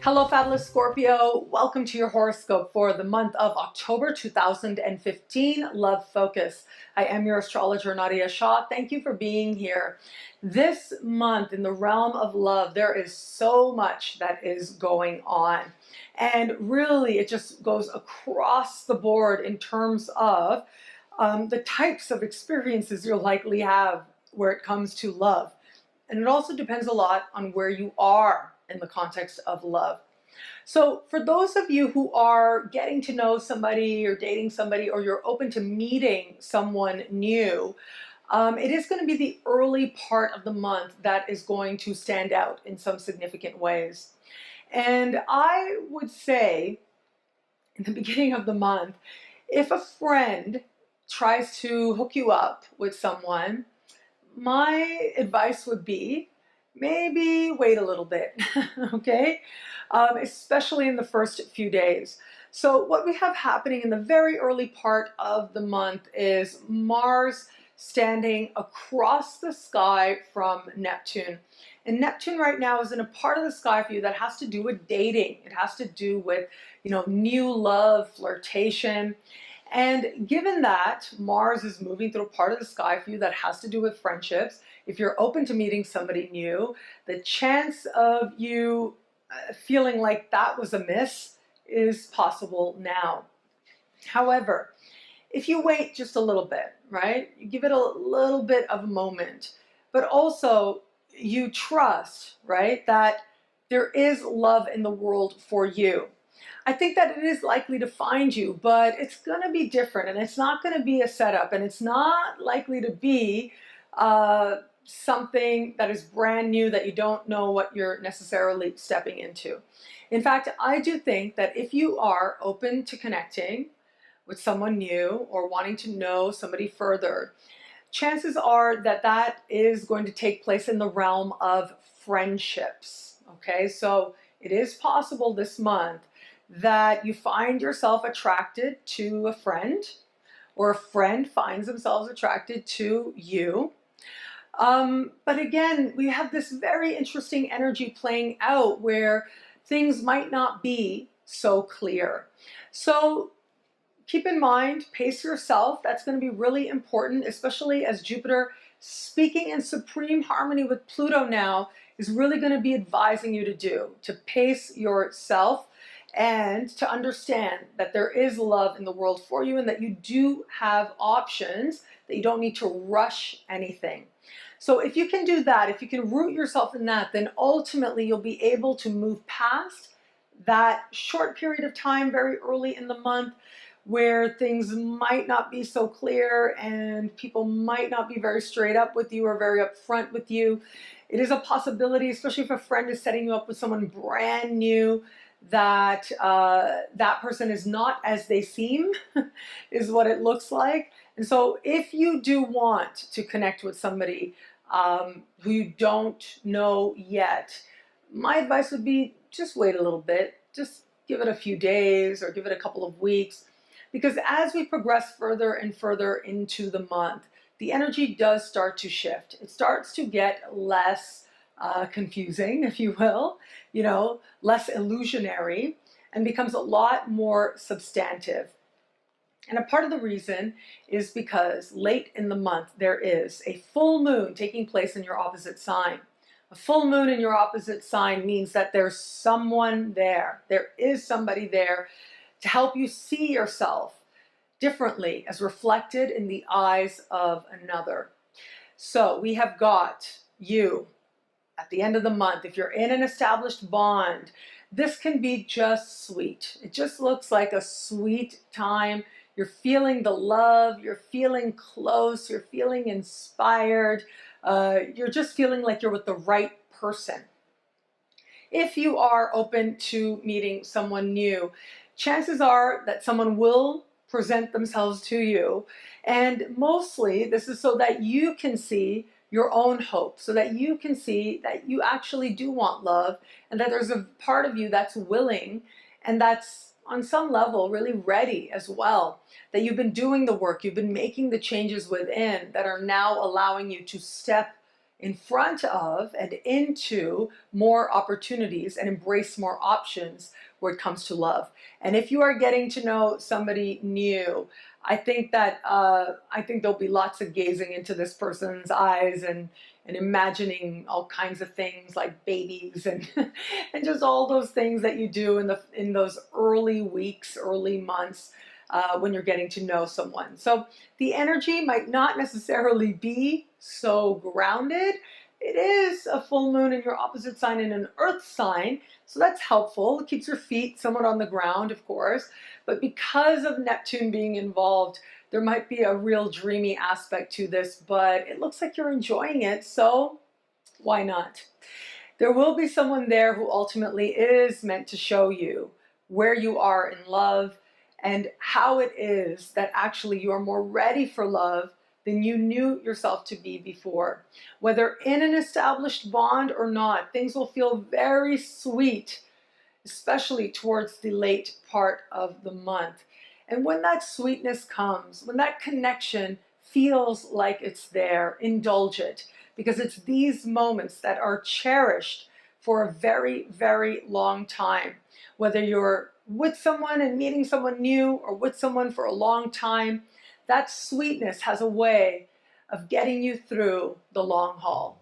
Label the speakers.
Speaker 1: Hello, fabulous Scorpio. Welcome to your horoscope for the month of October 2015, Love Focus. I am your astrologer, Nadiya Shah. Thank you for being here. This month in the realm of love, there is so much that is going on. And really, it just goes across the board in terms of the types of experiences you'll likely have where it comes to love. And it also depends a lot on where you are in the context of love. So for those of you who are getting to know somebody or dating somebody, or you're open to meeting someone new, it is going to be the early part of the month that is going to stand out in some significant ways. And I would say in the beginning of the month, if a friend tries to hook you up with someone, my advice would be maybe wait a little bit, okay? Especially in the first few days. So what we have happening in the very early part of the month is Mars standing across the sky from Neptune. And Neptune right now is in a part of the sky for you that has to do with dating. It has to do with, new love, flirtation. And given that Mars is moving through a part of the sky for you that has to do with friendships, if you're open to meeting somebody new, the chance of you feeling like that was a miss is possible now. However, if you wait just a little bit, right, you give it a little bit of a moment, but also you trust, right, that there is love in the world for you. I think that it is likely to find you, but it's going to be different, and it's not going to be a setup, and it's not likely to be something that is brand new that you don't know what you're necessarily stepping into. In fact, I do think that if you are open to connecting with someone new or wanting to know somebody further, chances are that that is going to take place in the realm of friendships. Okay, so it is possible this month that you find yourself attracted to a friend, or a friend finds themselves attracted to you. But again, we have this very interesting energy playing out where things might not be so clear. So keep in mind, pace yourself. That's going to be really important, especially as Jupiter, speaking in supreme harmony with Pluto now, is really going to be advising you to pace yourself and to understand that there is love in the world for you and that you do have options, that you don't need to rush anything. So if you can do that, if you can root yourself in that, then ultimately you'll be able to move past that short period of time very early in the month where things might not be so clear and people might not be very straight up with you or very upfront with you. It is a possibility, especially if a friend is setting you up with someone brand new, that that person is not as they seem, is what it looks like. And so if you do want to connect with somebody who you don't know yet, my advice would be just wait a little bit. Just give it a few days or give it a couple of weeks. Because as we progress further and further into the month, the energy does start to shift. It starts to get less confusing, if you will, less illusionary, and becomes a lot more substantive. And a part of the reason is because late in the month there is a full moon taking place in your opposite sign. A full moon in your opposite sign means that there's someone there. There is somebody there to help you see yourself differently as reflected in the eyes of another. So we have got you at the end of the month. If you're in an established bond, this can be just sweet. It just looks like a sweet time. You're feeling the love, you're feeling close, you're feeling inspired, you're just feeling like you're with the right person. If you are open to meeting someone new, chances are that someone will present themselves to you. And mostly this is so that you can see your own hope, so that you can see that you actually do want love and that there's a part of you that's willing and that's on some level really ready as well, that you've been doing the work, you've been making the changes within that are now allowing you to step in front of and into more opportunities and embrace more options where it comes to love. And if you are getting to know somebody new, I think that there'll be lots of gazing into this person's eyes and imagining all kinds of things like babies and and just all those things that you do in those early weeks, early months when you're getting to know someone. So the energy might not necessarily be so grounded. It is a full moon in your opposite sign in an earth sign, so that's helpful. It keeps your feet somewhat on the ground, of course. But because of Neptune being involved, there might be a real dreamy aspect to this, but it looks like you're enjoying it, so why not? There will be someone there who ultimately is meant to show you where you are in love and how it is that actually you are more ready for love than you knew yourself to be before. Whether in an established bond or not, things will feel very sweet, especially towards the late part of the month. And when that sweetness comes, when that connection feels like it's there, indulge it, because it's these moments that are cherished for a very, very long time. Whether you're with someone and meeting someone new or with someone for a long time, that sweetness has a way of getting you through the long haul.